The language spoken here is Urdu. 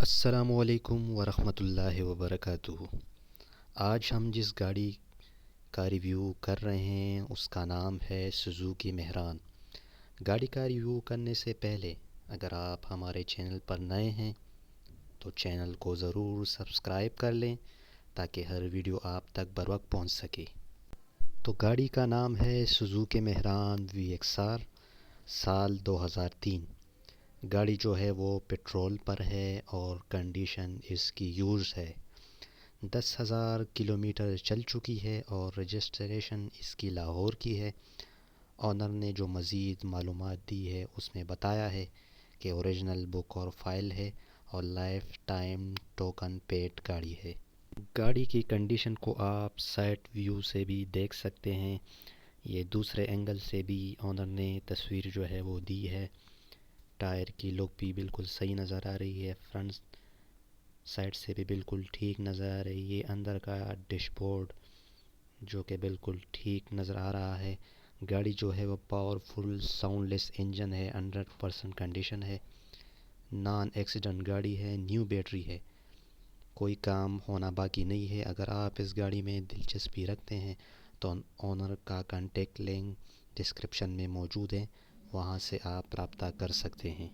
السلام علیکم ورحمۃ اللہ وبرکاتہ۔ آج ہم جس گاڑی کا ریویو کر رہے ہیں اس کا نام ہے سوزوکی مہران۔ گاڑی کا ریویو کرنے سے پہلے اگر آپ ہمارے چینل پر نئے ہیں تو چینل کو ضرور سبسکرائب کر لیں تاکہ ہر ویڈیو آپ تک بروقت پہنچ سکے۔ تو گاڑی کا نام ہے سوزوکی مہران VXR، سال 2003۔ گاڑی جو ہے وہ پیٹرول پر ہے اور کنڈیشن اس کی یوز ہے۔ 10,000 کلومیٹر چل چکی ہے اور رجسٹریشن اس کی لاہور کی ہے۔ آنر نے جو مزید معلومات دی ہے اس میں بتایا ہے کہ اوریجنل بک اور فائل ہے اور لائف ٹائم ٹوکن پیڈ گاڑی ہے۔ گاڑی کی کنڈیشن کو آپ سائٹ ویو سے بھی دیکھ سکتے ہیں۔ یہ دوسرے اینگل سے بھی آنر نے تصویر جو ہے وہ دی ہے۔ ٹائر کی لک بھی بالکل صحیح نظر آ رہی ہے، فرنٹ سائڈ سے بھی بالکل ٹھیک نظر آ رہی ہے۔ اندر کا ڈیش بورڈ جو کہ بالکل ٹھیک نظر آ رہا ہے۔ گاڑی جو ہے وہ پاورفل ساؤنڈ لیس انجن ہے، 100% کنڈیشن ہے، نان ایکسیڈنٹ گاڑی ہے، نیو بیٹری ہے، کوئی کام ہونا باقی نہیں ہے۔ اگر آپ اس گاڑی میں دلچسپی رکھتے ہیں تو آنر کا کانٹیکٹ لنک ڈسکرپشن میں موجود ہے، وہاں سے آپ رابطہ کر سکتے ہیں۔